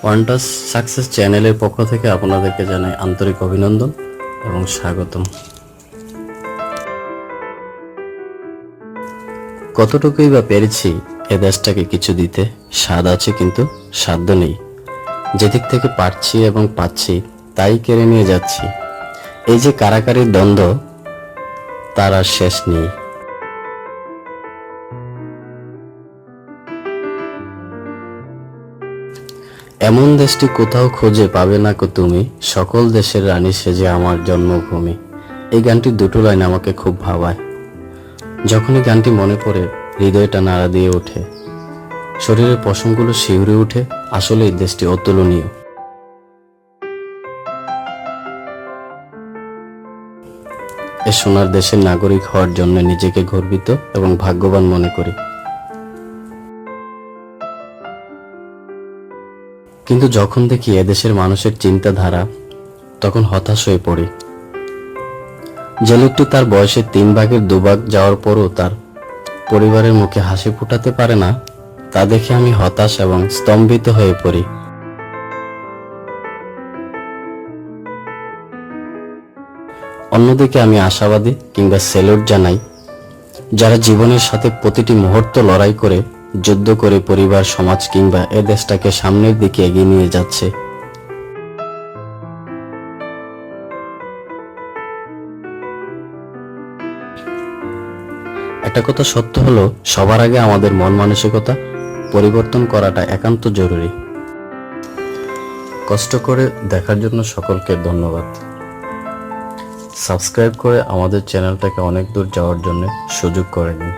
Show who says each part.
Speaker 1: One touch success চ্যানেলের পক্ষ থেকে আপনাদেরকে জানাই আন্তরিক অভিনন্দন এবং স্বাগতম। কতটুকুই বা পেরেছি এ দেশটাকে কিছু দিতে, স্বাদ আছে কিন্তু সাধ্য নেই। যেদিক থেকে পারছি এবং পাচ্ছি তাই কেড়ে নিয়ে যাচ্ছি। এই যে কারাকারির দ্বন্দ্ব, তার আর শেষ নেই। এমন দেশটি কোথাও খুঁজে পাবে না কো তুমি, সকল দেশের রানী সেজে আমার জন্মভূমি। এই গানটির দুটো লাইন আমাকে খুব ভাবায়। যখনই গানটি মনে পড়ে হৃদয়টা নাড়া দিয়ে ওঠে, শরীরের পশমগুলো শিউরে ওঠে। আসলে এই দেশটি অতুলনীয়। এ সোনার দেশের নাগরিক হওয়ার জন্য নিজেকে গর্বিত এবং ভাগ্যবান মনে করি। কিন্তু যখন দেখি এদেশের মানুষের চিন্তাধারা, তখন হতাশ হয়ে পড়ি। যে লোকটি তার বয়সের 3 ভাগের 2 ভাগ যাওয়ার পরও তার পরিবারের মুখে হাসি ফোটাতে পারে না, তা দেখে আমি হতাশ এবং স্তম্ভিত হয়ে পড়ি। অন্যদিকে আমি আশাবাদী কিংবা সেলুট জানাই যারা জীবনের সাথে প্রতিটি মুহূর্ত লড়াই করে, যুদ্ধ করে পরিবার, সমাজ কিংবা এ দেশটাকে সামনের দিকে এগিয়ে নিয়ে যাচ্ছে। একটা কথা সত্য হলো, সবার আগে আমাদের মন মানসিকতা পরিবর্তন করাটা একান্ত জরুরি। কষ্ট করে দেখার জন্য সকলকে ধন্যবাদ। সাবস্ক্রাইব করে আমাদের চ্যানেলটাকে অনেক দূর যাওয়ার জন্য সুযোগ করে নিন।